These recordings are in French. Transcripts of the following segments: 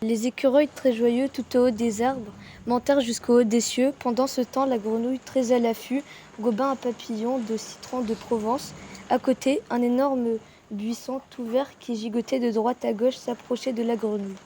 Les écureuils très joyeux tout au haut des arbres montèrent jusqu'au haut des cieux. Pendant ce temps, la grenouille très à l'affût goba un papillon de citron de Provence. À côté, un énorme buisson tout vert qui gigotait de droite à gauche s'approchait de la grenouille.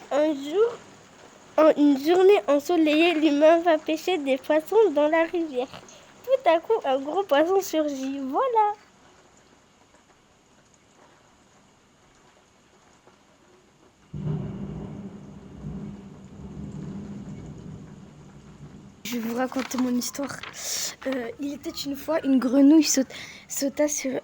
Un jour, en une journée ensoleillée, l'humain va pêcher des poissons dans la rivière. Tout à coup, un gros poisson surgit. Voilà. Je vais vous raconter mon histoire. Il était une fois une grenouille sautait sur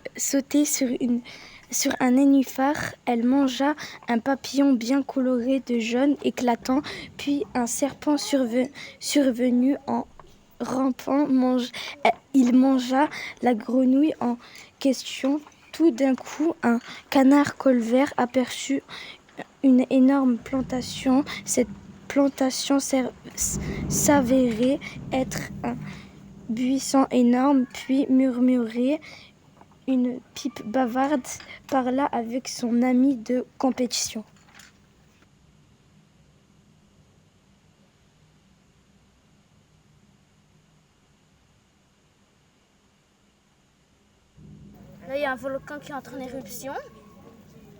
un nénuphar. Elle mangea un papillon bien coloré de jaune éclatant, puis un serpent survenu en rampant. Il mangea la grenouille en question. Tout d'un coup, un canard colvert aperçut une énorme plantation. Cette plantation s'avérait être un buisson énorme, puis murmurait une pipe bavarde, parla avec son ami de compétition. Là, il y a un volcan qui entre en éruption.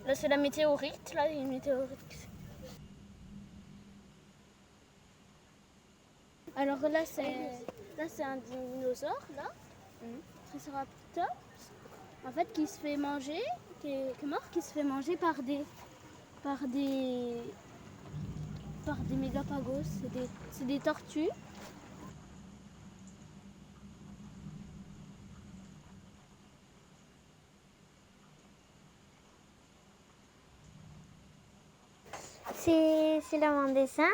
Là, c'est la météorite. Là, il y a une météorite. Alors là, c'est un dinosaure, là. Triceratops. En fait, qui se fait manger, qui est mort, qui se fait manger par des mégapagos. C'est des tortues. C'est là mon dessin.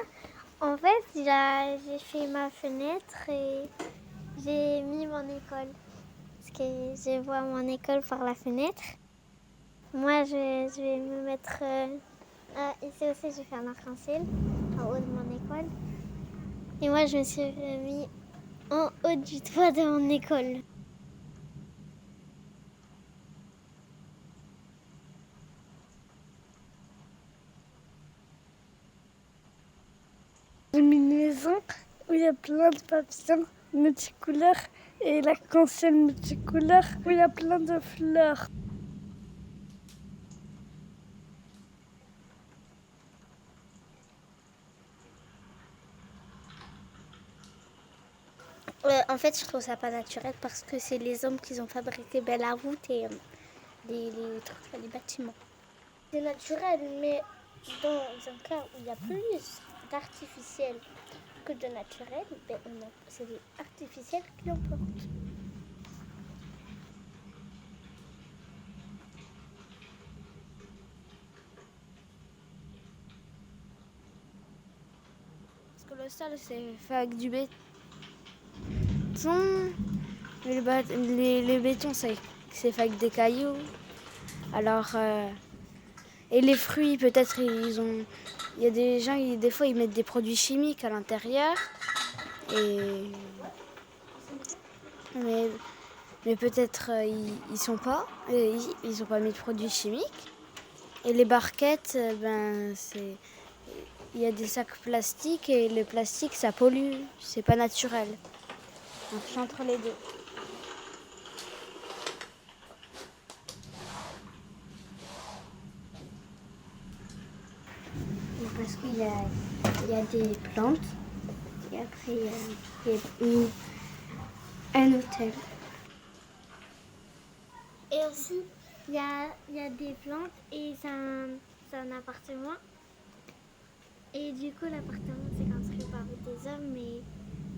En fait, j'ai fait ma fenêtre et j'ai mis mon école. Parce que je vois mon école par la fenêtre. Moi, je vais me mettre... ici aussi, j'ai fait un arc-en-ciel en haut de mon école. Et moi, je me suis mis en haut du toit de mon école. J'ai mis une maison où il y a plein de papillons multicouleurs et l'arc-en-ciel multicouleur où il y a plein de fleurs. En fait, je trouve ça pas naturel parce que c'est les hommes qui ont fabriqué la route et les bâtiments. C'est naturel, mais dans un cas où il y a plus d'artificiel que de naturel, c'est les artificiels qui l'emportent. Parce que le sol, c'est fait avec du béton. Mais le béton, c'est fait avec des cailloux. Alors, et les fruits, peut-être, il y a des gens, des fois, ils mettent des produits chimiques à l'intérieur. Mais, mais peut-être, ils sont pas. Ils ont pas mis de produits chimiques. Et les barquettes, il y a des sacs plastiques et le plastique, ça pollue. C'est pas naturel. Donc, je suis entre les deux. Parce qu'il y a des plantes et après il y a un hôtel. Et aussi, il y a des plantes et c'est un appartement. Et du coup, l'appartement c'est construit par des hommes,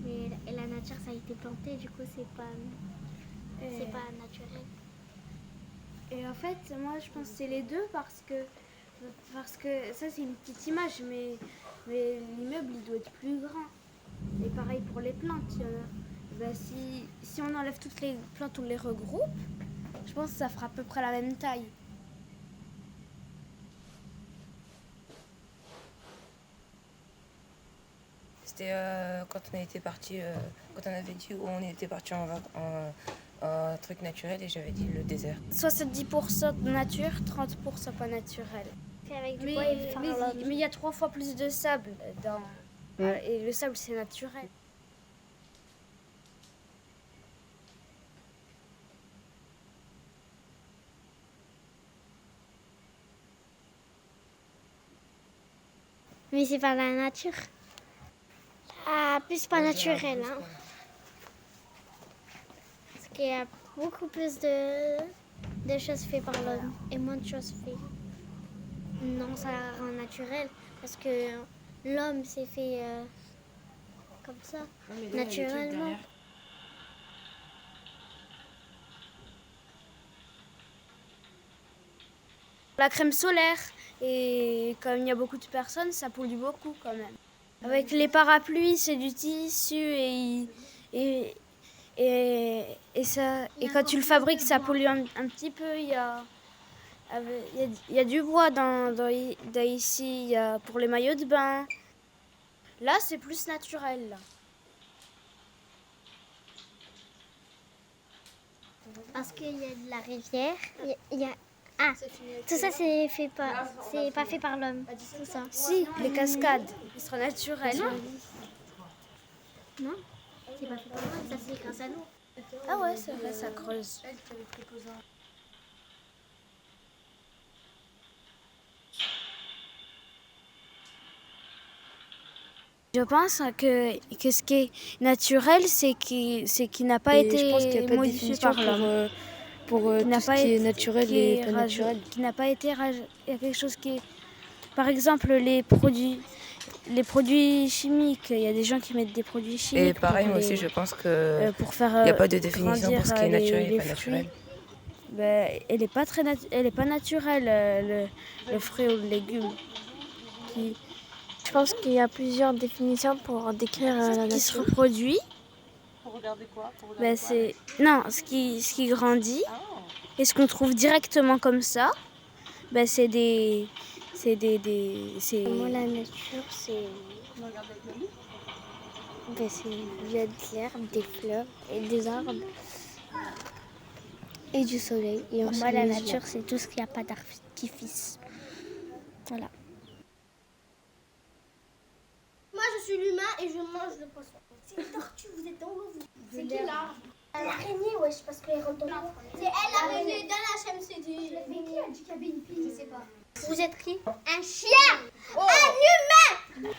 mais la nature ça a été planté, du coup c'est pas naturel. Et en fait, moi, je pense que c'est les deux parce que ça, c'est une petite image, mais l'immeuble, il doit être plus grand. Et pareil pour les plantes. Si on enlève toutes les plantes, on les regroupe, je pense que ça fera à peu près la même taille. C'était quand on était parti, quand on avait dit où on était parti en truc naturel et j'avais dit le désert. 70% nature, 30% pas naturel. Avec du Mais bois et par l'homme. il y a 3 fois plus de sable et le sable c'est naturel. Mais c'est pas la nature. Ah, plus pas naturel. Hein. Parce qu'il y a beaucoup plus de choses faites par l'homme et moins de choses faites. Non, ça rend naturel. Parce que l'homme s'est fait comme ça, naturellement. La crème solaire, et comme il y a beaucoup de personnes, ça pollue beaucoup quand même. Avec les parapluies, c'est du tissu et quand tu le fabriques, ça pollue un petit peu. Il y a du bois dans ici, pour les maillots de bain. Là, c'est plus naturel. Là. Parce qu'il y a de la rivière, Ah, tout ça c'est pas fait par l'homme. Tout ça. Si, les cascades, ils sont naturels. Non, c'est pas fait par l'homme, ça c'est grâce à l'eau. Ah ouais, c'est vrai, ça creuse. Je pense que ce qui est naturel, c'est qui n'a pas été modifié par l'homme. Pour tout ce qui est naturel et pas naturel. Qui n'a pas été rajouté. Il y a quelque chose qui est... Par exemple, les produits chimiques. Il y a des gens qui mettent des produits chimiques. Et pareil, moi aussi, je pense qu'il n'y a pas de définition pour ce qui est naturel et pas naturel. Ben, elle n'est pas naturelle, le fruit ou le légume. Je pense qu'il y a plusieurs définitions pour décrire la nature. Ce qui se reproduit. Pour regarder quoi? Non, ce qui grandit et ce qu'on trouve directement comme ça, c'est des... Moi, la nature, c'est... il y a de l'herbe, des fleurs et des arbres et du soleil. Et pour moi, la nature, c'est tout ce qui n'a pas d'artifice. Voilà. Moi, je suis l'humain et je mange le poisson. C'est une tortue, vous êtes dans l'eau. C'est qui là? L'araignée, wesh, parce qu'elle rentre dans l'eau. C'est elle l'araignée dans la HMCD. Mais qui a dit qu'il y avait une fille? Je sais pas. Vous êtes qui? Un chien, un humain,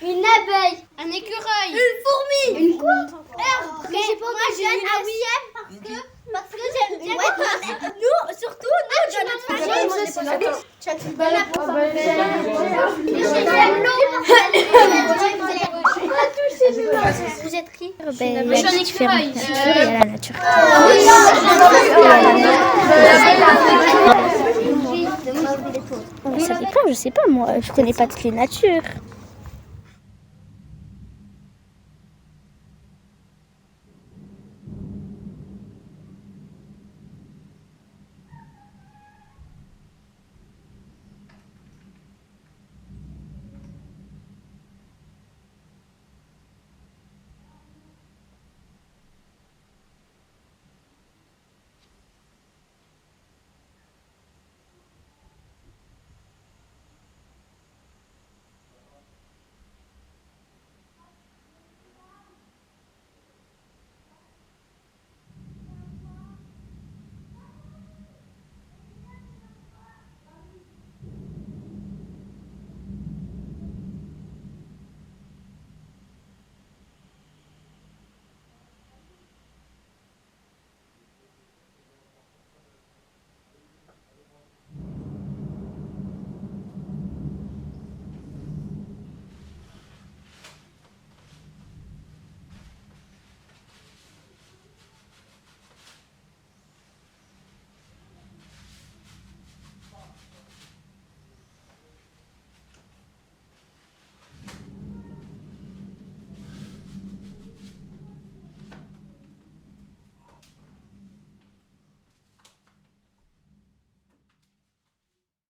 une abeille, Un écureuil. Une fourmi. une quoi? Mais j'ai pas moi, je donne à William parce que j'aime bien. Nous, surtout, nous, dans notre famille, Vous êtes qui? Je suis un écureuil. Il y a la nature. Ça dépend, je sais pas moi, je connais pas toutes les natures.